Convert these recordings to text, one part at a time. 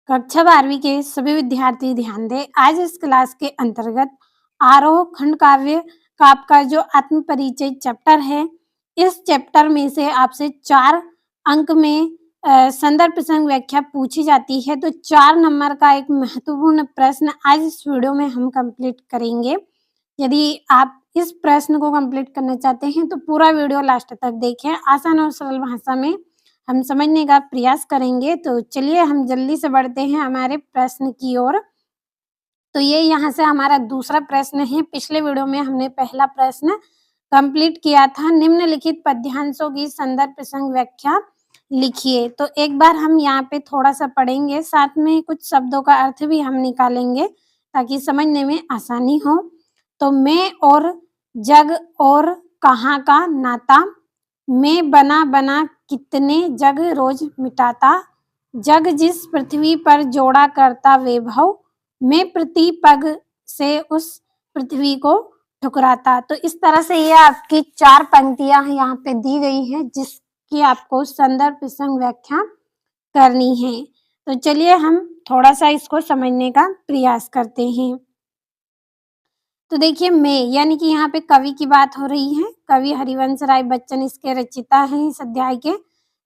कक्षा 12वीं के सभी विद्यार्थी ध्यान दें। आज इस क्लास के अंतर्गत आरोह खंड काव्य का आपका जो आत्म परिचय चैप्टर है, इस चैप्टर में से आपसे 4 अंक में संदर्भ प्रसंग व्याख्या पूछी जाती है। तो 4 नंबर का एक महत्वपूर्ण प्रश्न आज इस वीडियो में हम कंप्लीट करेंगे। यदि आप इस प्रश्न को कंप्लीट करना चाहते हैं तो पूरा वीडियो लास्ट तक देखें। आसान और सरल भाषा में हम समझने का प्रयास करेंगे। तो चलिए हम जल्दी से बढ़ते हैं हमारे प्रश्न की ओर। तो ये यहाँ से हमारा दूसरा प्रश्न है। पिछले वीडियो में हमने पहला प्रश्न कंप्लीट किया था। निम्नलिखित पद्यांशों की संदर्भ प्रसंग व्याख्या लिखिए। तो एक बार हम यहाँ पे थोड़ा सा पढ़ेंगे, साथ में कुछ शब्दों का अर्थ भी हम निकालेंगे ताकि समझने में आसानी हो। तो मैं और जग और कहाँ का नाता, मैं बना बना कितने जग रोज मिटाता, जग जिस पृथ्वी पर जोड़ा करता वैभव, मैं प्रति पग से उस पृथ्वी को ठुकराता। तो इस तरह से ये आपकी 4 पंक्तियां यहाँ पे दी गई हैं जिसकी आपको संदर्भ प्रसंग व्याख्या करनी है। तो चलिए हम थोड़ा सा इसको समझने का प्रयास करते हैं। तो देखिए मैं यानी कि यहाँ पे कवि की बात हो रही है। कवि हरिवंश राय बच्चन इसके रचयिता हैं इस अध्याय के।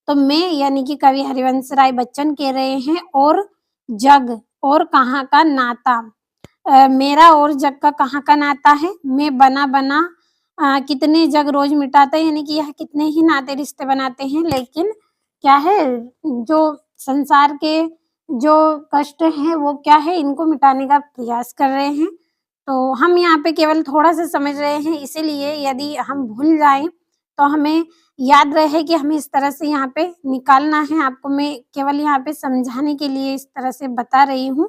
तो मैं यानी कि कवि हरिवंश राय बच्चन कह रहे हैं और जग और कहाँ का नाता, मेरा और जग का कहाँ का नाता है। मैं बना बना कितने जग रोज मिटाता है, यानी कि यह कितने ही नाते रिश्ते बनाते हैं, लेकिन क्या है जो संसार के जो कष्ट हैं वो क्या है इनको मिटाने का प्रयास कर रहे हैं। तो हम यहाँ पे केवल थोड़ा सा समझ रहे हैं, इसीलिए यदि हम भूल जाएं तो हमें याद रहे कि हमें इस तरह से यहाँ पे निकालना है। आपको मैं केवल यहाँ पे समझाने के लिए इस तरह से बता रही हूँ।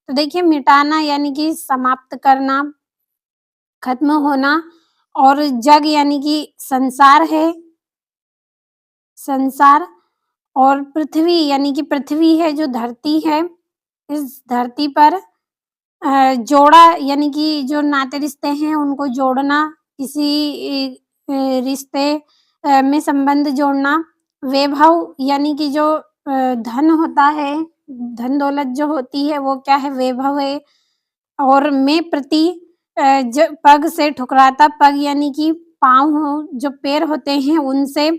तो देखिए मिटाना यानी कि समाप्त करना, खत्म होना, और जग यानी कि संसार है, संसार, और पृथ्वी यानी कि पृथ्वी है जो धरती है, इस धरती पर जोड़ा यानी कि जो नाते रिश्ते हैं उनको जोड़ना, किसी रिश्ते में संबंध जोड़ना, वैभव यानी कि जो धन होता है, धन दौलत जो होती है वो क्या है, वैभव है। और मैं प्रति पग से ठुकराता, पग यानी कि पाँव हो, जो पैर होते हैं उनसे,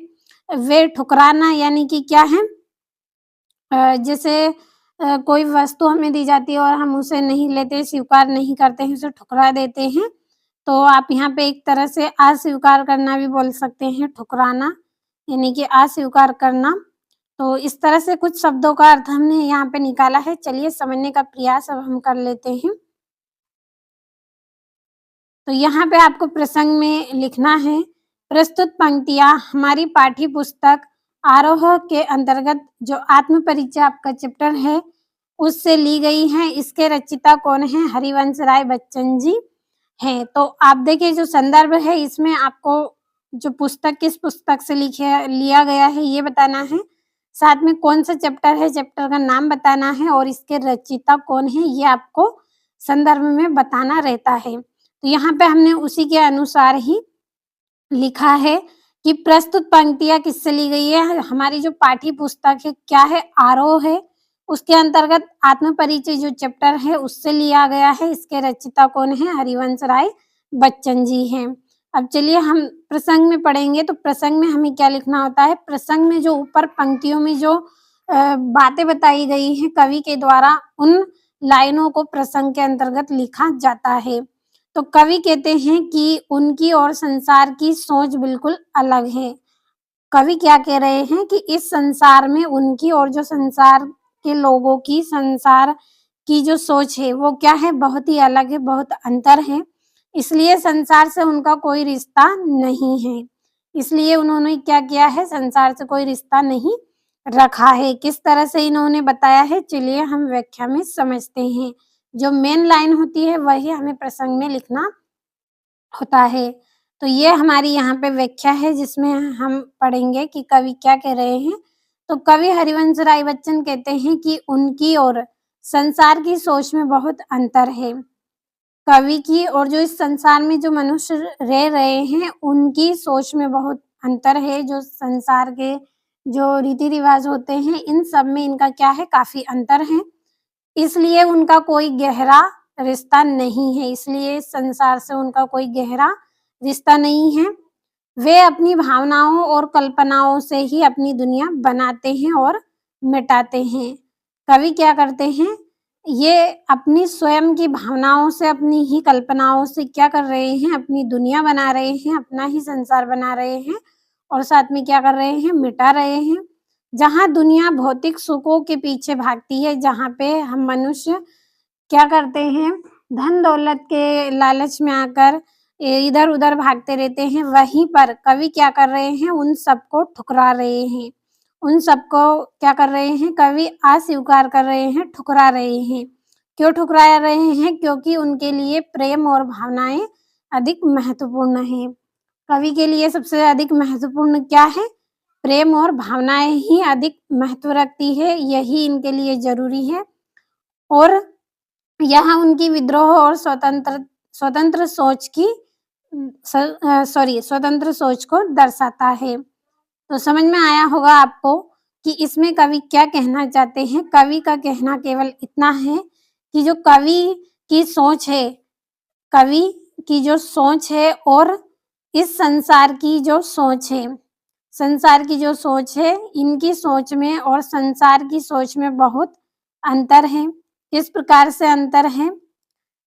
वे ठुकराना यानी कि क्या है, जैसे कोई वस्तु हमें दी जाती है और हम उसे नहीं लेते, स्वीकार नहीं करते हैं, उसे ठुकरा देते हैं। तो आप यहाँ पे एक तरह से अस्वीकार करना भी बोल सकते हैं, ठुकराना यानी कि अस्वीकार करना। तो इस तरह से कुछ शब्दों का अर्थ हमने यहाँ पे निकाला है। चलिए समझने का प्रयास अब हम कर लेते हैं। तो यहाँ पे आपको प्रसंग में लिखना है, प्रस्तुत पंक्तियां हमारी पाठ्य पुस्तक आरोह के अंतर्गत जो आत्म परिचय आपका चैप्टर है उससे ली गई है। इसके रचयिता कौन है, हरिवंश राय बच्चन जी हैं। तो आप देखिए जो संदर्भ है इसमें आपको जो पुस्तक किस पुस्तक से लिया गया है ये बताना है, साथ में कौन सा चैप्टर है, चैप्टर का नाम बताना है, और इसके रचयिता कौन है ये आपको संदर्भ में बताना रहता है। तो यहाँ पे हमने उसी के अनुसार ही लिखा है कि प्रस्तुत पंक्तियां किससे ली गई है। हमारी जो पाठ्य पुस्तक है क्या है, आरोह है, उसके अंतर्गत आत्म परिचय जो चैप्टर है उससे लिया गया है। इसके रचयिता कौन है, हरिवंश राय बच्चन जी हैं। अब चलिए हम प्रसंग में पढ़ेंगे। तो प्रसंग में हमें क्या लिखना होता है, प्रसंग में जो ऊपर पंक्तियों में जो बातें बताई गई हैं कवि के द्वारा, उन लाइनों को प्रसंग के अंतर्गत लिखा जाता है। तो कवि कहते हैं कि उनकी और संसार की सोच बिल्कुल अलग है। कवि क्या कह रहे हैं कि इस संसार में उनकी और जो संसार के लोगों की, संसार की जो सोच है वो क्या है, बहुत ही अलग है, बहुत अंतर है। इसलिए संसार से उनका कोई रिश्ता नहीं है। इसलिए उन्होंने क्या किया है, संसार से कोई रिश्ता नहीं रखा है। किस तरह से इन्होंने बताया है, चलिए हम व्याख्या में समझते हैं। जो मेन लाइन होती है वही हमें प्रसंग में लिखना होता है। तो ये हमारी यहाँ पे व्याख्या है जिसमें हम पढ़ेंगे कि कवि क्या कह रहे हैं। तो कवि हरिवंश राय बच्चन कहते हैं कि उनकी और संसार की सोच में बहुत अंतर है। कवि की और जो इस संसार में जो मनुष्य रह रहे हैं उनकी सोच में बहुत अंतर है। जो संसार के जो रीति रिवाज होते हैं इन सब में इनका क्या है, काफी अंतर है। इसलिए उनका कोई गहरा रिश्ता नहीं है, इसलिए संसार से उनका कोई गहरा रिश्ता नहीं है। वे अपनी भावनाओं और कल्पनाओं से ही अपनी दुनिया बनाते हैं और मिटाते हैं। कवि क्या करते हैं, ये अपनी स्वयं की भावनाओं से, अपनी ही कल्पनाओं से क्या कर रहे हैं, अपनी दुनिया बना रहे हैं, अपना ही संसार बना रहे हैं और साथ में क्या कर रहे हैं, मिटा रहे हैं। जहाँ दुनिया भौतिक सुखों के पीछे भागती है, जहाँ पे हम मनुष्य क्या करते हैं, धन दौलत के लालच में आकर इधर-उधर भागते रहते हैं, वहीं पर कवि क्या कर रहे हैं, उन सबको ठुकरा रहे हैं। उन सबको क्या कर रहे हैं, कवि अस्वीकार कर रहे हैं, ठुकरा रहे हैं। क्यों ठुकरा रहे हैं? क्योंकि उनके लिए प्रेम और भावनाएँ अधिक महत्वपूर्ण हैं। कवि के लिए सबसे अधिक महत्वपूर्ण क्या है? प्रेम और भावनाएँ ही अधिक महत्व रखती है, यही इनके लिए ज़रूरी है और यहाँ उनकी विद्रोह और स्वतंत्र सोच की स्वतंत्र सोच को दर्शाता है। तो समझ में आया होगा आपको कि इसमें कवि क्या कहना चाहते हैं। कवि का कहना केवल इतना है कि जो कवि की सोच है, कवि की जो सोच है और इस संसार की जो सोच है, संसार की जो सोच है, इनकी सोच में और संसार की सोच में बहुत अंतर है। किस प्रकार से अंतर है?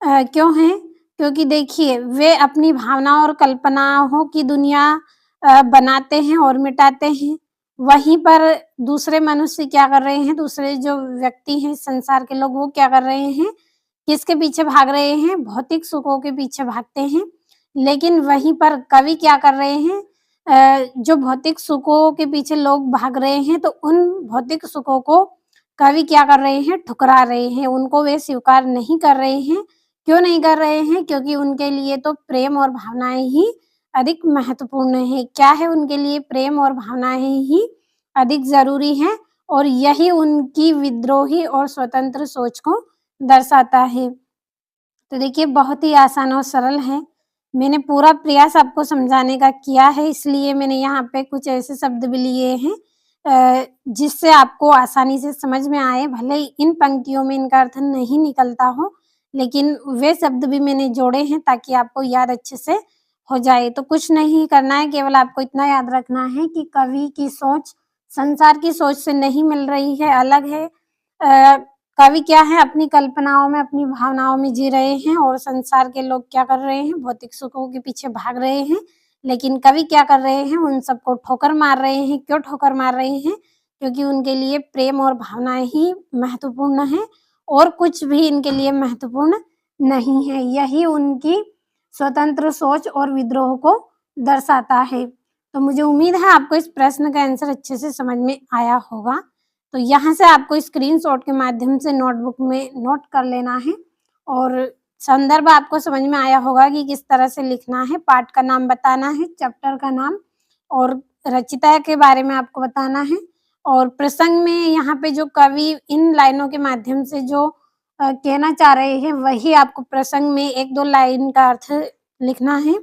क्यों है? क्योंकि देखिए, वे अपनी भावनाओं और कल्पनाओं की दुनिया बनाते हैं और मिटाते हैं। वहीं पर दूसरे मनुष्य क्या कर रहे हैं, दूसरे जो व्यक्ति हैं, संसार के लोग, वो क्या कर रहे हैं, किसके पीछे भाग रहे हैं? भौतिक सुखों के पीछे भागते हैं। लेकिन वहीं पर कवि क्या कर रहे हैं, जो भौतिक सुखों के पीछे लोग भाग रहे हैं, तो उन भौतिक सुखों को कवि क्या कर रहे हैं, ठुकरा रहे हैं, उनको वे स्वीकार नहीं कर रहे हैं। क्यों नहीं कर रहे हैं? क्योंकि उनके लिए तो प्रेम और भावनाएँ ही अधिक महत्वपूर्ण है। क्या है उनके लिए? प्रेम और भावनाएँ ही अधिक ज़रूरी हैं और यही उनकी विद्रोही और स्वतंत्र सोच को दर्शाता है। तो देखिए, बहुत ही आसान और सरल है। मैंने पूरा प्रयास आपको समझाने का किया है, इसलिए मैंने यहाँ पे कुछ ऐसे शब्द भी लिए हैं जिससे आपको आसानी से समझ में आए। भले ही इन पंक्तियों में इनका अर्थ नहीं निकलता हो, लेकिन वे शब्द भी मैंने जोड़े हैं ताकि आपको याद अच्छे से हो जाए। तो कुछ नहीं करना है, केवल आपको इतना याद रखना है कि कवि की सोच संसार की सोच से नहीं मिल रही है, अलग है। कवि क्या है, अपनी कल्पनाओं में, अपनी भावनाओं में जी रहे हैं और संसार के लोग क्या कर रहे हैं, भौतिक सुखों के पीछे भाग रहे हैं। लेकिन कवि क्या कर रहे हैं, उन सबको ठोकर मार रहे हैं। क्यों ठोकर मार रहे हैं? क्योंकि उनके लिए प्रेम और भावनाएँ ही महत्वपूर्ण हैं और कुछ भी इनके लिए महत्वपूर्ण नहीं है। यही उनकी स्वतंत्र सोच और विद्रोह को दर्शाता है। तो मुझे उम्मीद है आपको इस प्रश्न का आंसर अच्छे से समझ में आया होगा। तो यहाँ से आपको स्क्रीनशॉट के माध्यम से नोटबुक में नोट कर लेना है और संदर्भ आपको समझ में आया होगा कि किस तरह से लिखना है। पाठ का नाम बताना है, चैप्टर का नाम और रचयिता के बारे में आपको बताना है और प्रसंग में यहाँ पे जो कवि इन लाइनों के माध्यम से जो कहना चाह रहे हैं, वही आपको प्रसंग में 1-2 लाइन का अर्थ लिखना है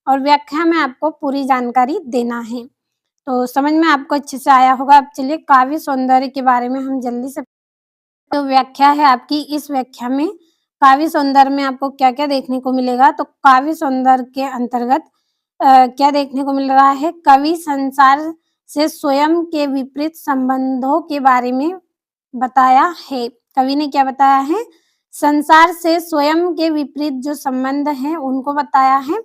और व्याख्या में आपको पूरी जानकारी देना है। तो समझ में आपको अच्छे से आया होगा। अब चलिए काव्य सौंदर्य के बारे में हम जल्दी से, तो व्याख्या है आपकी। इस व्याख्या में काव्य सौंदर्य में आपको क्या-क्या देखने को मिलेगा, तो काव्य सौंदर्य के अंतर्गत क्या देखने को मिल रहा है, कवि संसार से स्वयं के विपरीत संबंधों के बारे में बताया है। कवि ने क्या बताया है, संसार से स्वयं के विपरीत जो संबंध हैं उनको बताया है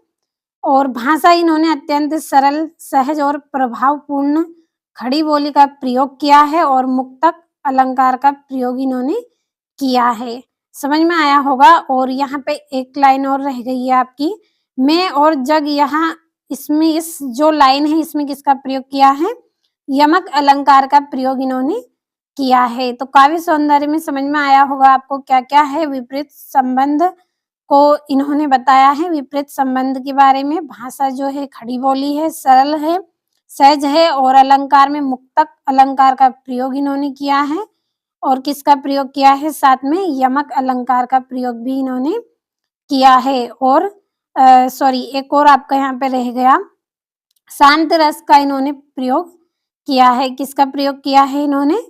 और भाषा इन्होंने अत्यंत सरल, सहज और प्रभावपूर्ण खड़ी बोली का प्रयोग किया है और मुक्तक अलंकार का प्रयोग इन्होंने किया है। समझ में आया होगा। और यहाँ पे एक लाइन और रह गई है आपकी, मैं और जग। यहाँ इसमें इस जो लाइन है इसमें किसका प्रयोग किया है, यमक अलंकार का प्रयोग इन्होंने किया है। तो काव्य सौंदर्य में समझ में आया होगा आपको क्या-क्या है, विपरीत संबंध को इन्होंने बताया है। विपरीत संबंध के बारे में, भाषा जो है खड़ी बोली है, सरल है, सहज है और अलंकार में मुक्तक अलंकार का प्रयोग इन्होंने किया है और किसका प्रयोग किया है, साथ में यमक अलंकार का प्रयोग भी इन्होंने किया है। और एक और आपका यहाँ पे रह गया, शांत रस का इन्होंने प्रयोग किया है। किसका प्रयोग किया है इन्होंने,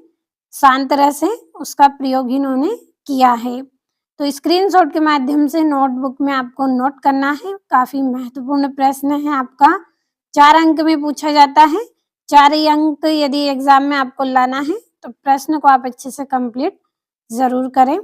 शांत रस है उसका प्रयोग इन्होंने किया है। तो स्क्रीनशॉट के माध्यम से नोटबुक में आपको नोट करना है। काफ़ी महत्वपूर्ण प्रश्न है आपका, 4 अंक में पूछा जाता है। 4 ही अंक यदि एग्ज़ाम में आपको लाना है तो प्रश्न को आप अच्छे से कंप्लीट ज़रूर करें।